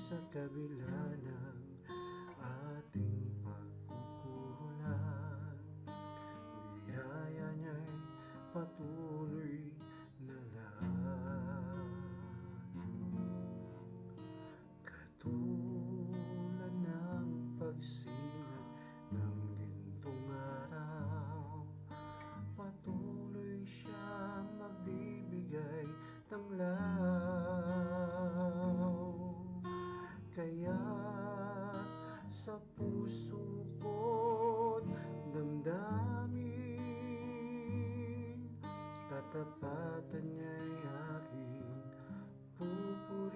sa kabila ng ating pagkukulang, biyaya niya'y patuloy na lang. Katulad ng pagsinag ng gintong araw, patuloy siyang magbibigay ng law. Kaya't sa puso ko't damdamin, katapatan niya'y aking pupurihin.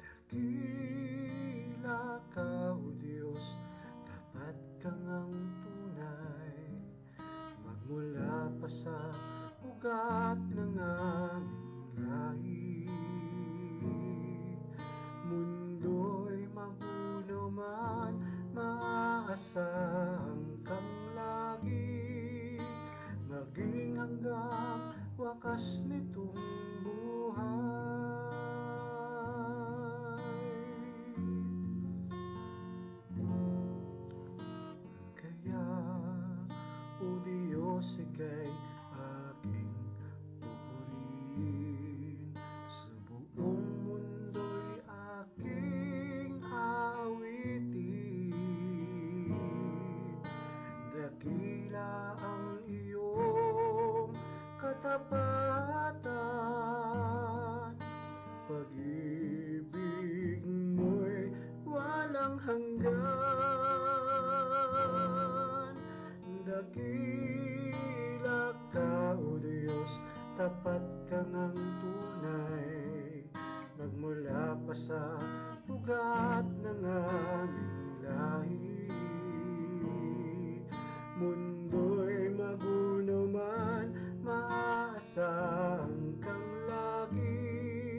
Dakila ka, O Diyos, tapat kang ang tunay, magmula pa sa ugat ng aming lahi. Mundo'y magulo man, maaasahan kang lagi, maging hanggang wakas nitong buhay. Kaya, O Diyos, ika'y aking pupurihin, sa buong mundo'y aking awitin. Dakila ang iyong katapatan, pag-ibig mo'y walang hanggan. Dakila ka, O Diyos, tapat kang ang tunay, magmula pa sa ugat ng aming lahi. Mundo'y magulo man, maaasahan kang lagi,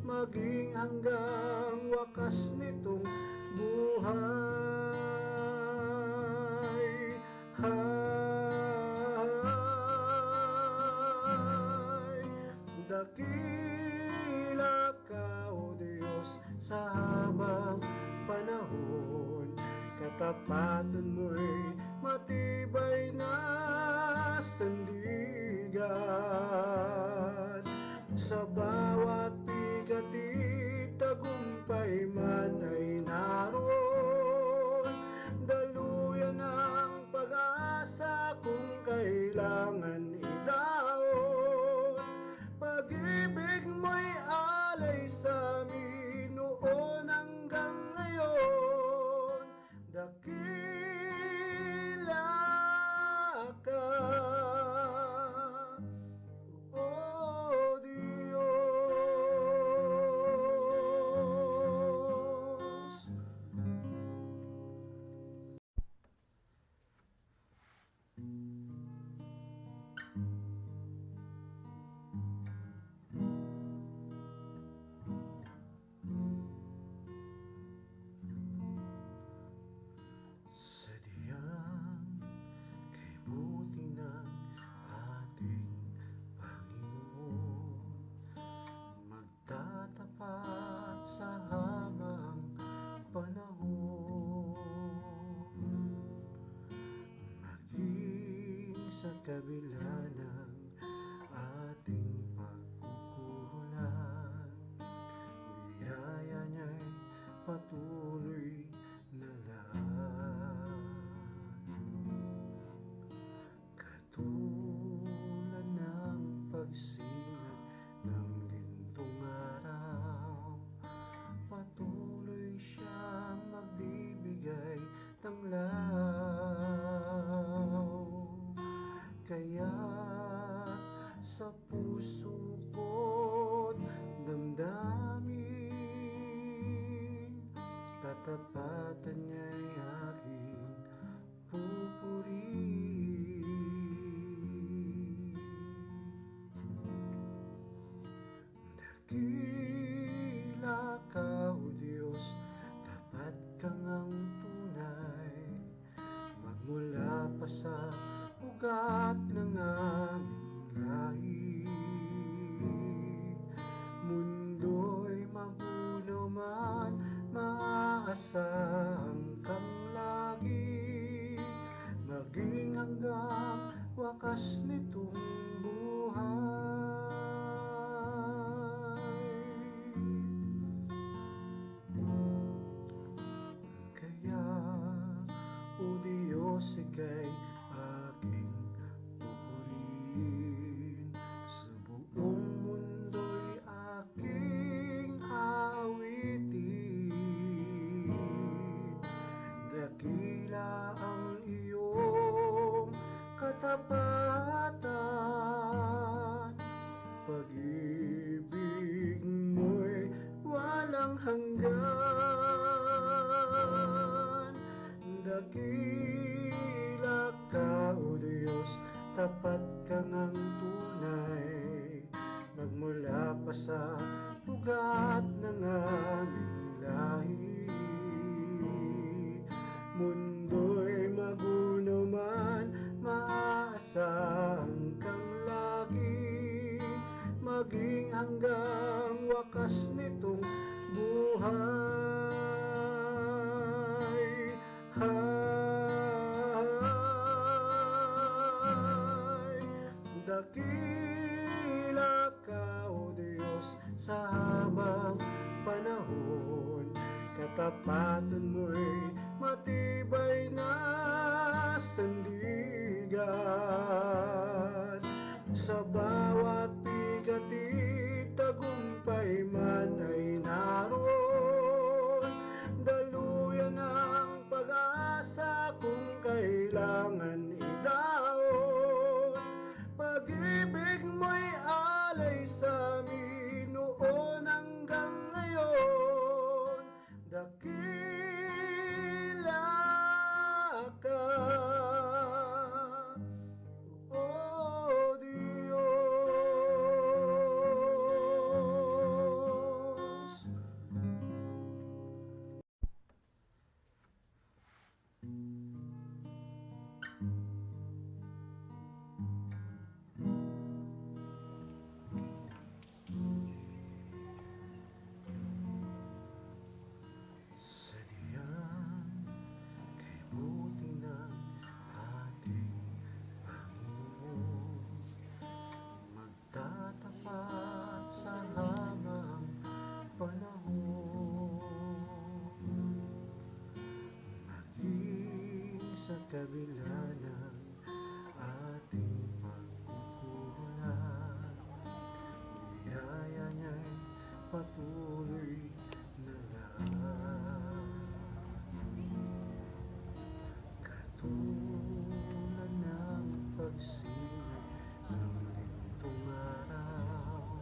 maging hanggang wakas nitong buhay. Dakila ka, O Diyos, sa habang panahon, katapatan mo'y matibay na sandigan. Sa bawat biga't tagumpay man ay naroon, daluyan ng pag-asa kung kailangan idaon. Pag-ibig mo'y alay sa amin noon hanggang ngayon. Dakila ka, O Diyos. Sadyang kay buti ng ating Panginoon, magtatapat sa habang panahon, maging sa kabila ng ating pagkukulang, biyaya niya'y patuloy na lang. Katulad ng pagsinag ng gintong araw, patuloy siyang magbibigay ng law. Kaya't sa puso ko't damdamin, katapatan niya'y aking pupurihin. Dakila ka, O Diyos, tapat kang ang tunay, magmula pa sa ugat ng aming lahi. hanggang wakas nitong buhay. Kaya, o Diyos, ika'y aking pupurihin, sa buong mundo'y aking awitin. Dakila ang iyong katapatan, pag-ibig mo'y walang hanggan. Dakila ka, O Diyos, tapat ka ngang tunay, magmula pa sa ugat ng aming lahi. Mundo'y magunaw man, maaasahan kang lagi, maging hanggang wakas nitong buhay. Dakila ka, O Diyos, sa habang panahon, katapatan mo'y matibay na sandigan. Sa bawat bigatig, tagumpay man ay naroon, daluyan ang pag-asa kung kailangan idaon. Pag-ibig mo'y alay sa amin noon hanggang ngayon. Dakila ka, O Diyos. Sadyang kay buti ng ating Panginoon, magtatapat sa habang panahon, maging sa kabila ng ating pagkukulang, biyaya niya'y patuloy na lang. Katulad ng pagsikat ng lintong araw,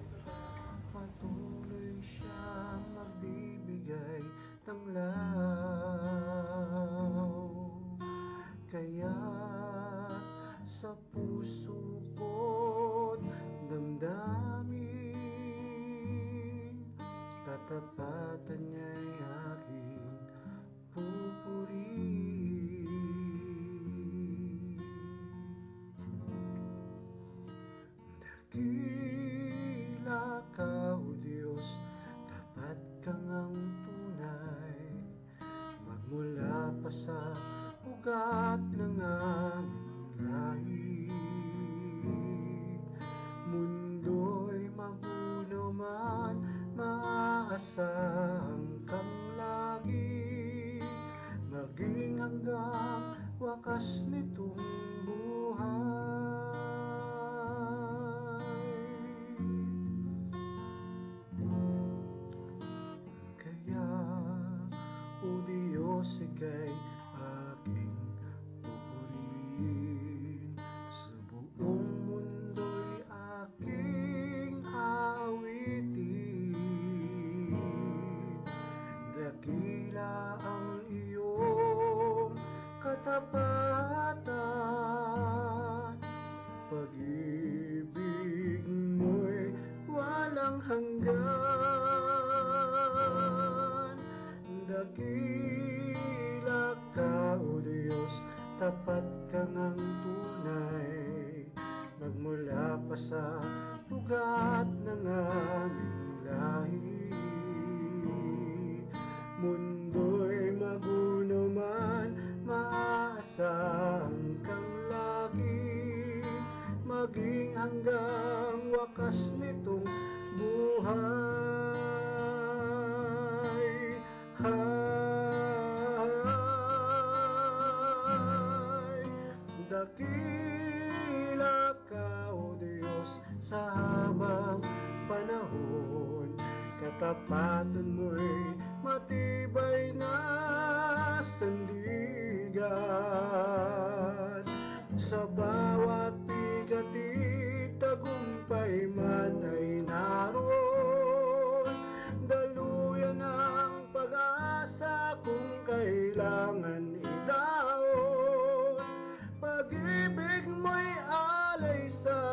patuloy siyang magbibigay tanglaw. Kaya't sa puso ko't damdamin, katapatan niya'y aking pupurihin. Dakila ka, O Diyos, tapat ka ngang tunay, magmula pa sa ugat ng aming lahi. Mundo'y magunaw man, maaasahan kang lagi, maging hanggang wakas nitong buhay. Kaya, O Diyos, ika'y aking pupurihin, sa buong mundo'y aking awitin. Dakila ang iyong katapatan, pag-ibig mo'y walang hanggan. Dakila ka, O Diyos, tapat ka ngang tunay, magmula pa sa ugat ng aming lahi. Mundo'y magunaw man, maaasahan kang lagi, hanggang wakas nitong buhay. Dakila ka, O Diyos, sa habang panahon. Katapatan mo'y matibay na sandigan. Sa bawat bigatig tagumpay man ay naroon. Daluyan ang pag-asa kung kailangan idaon. Pag-ibig mo'y alay sa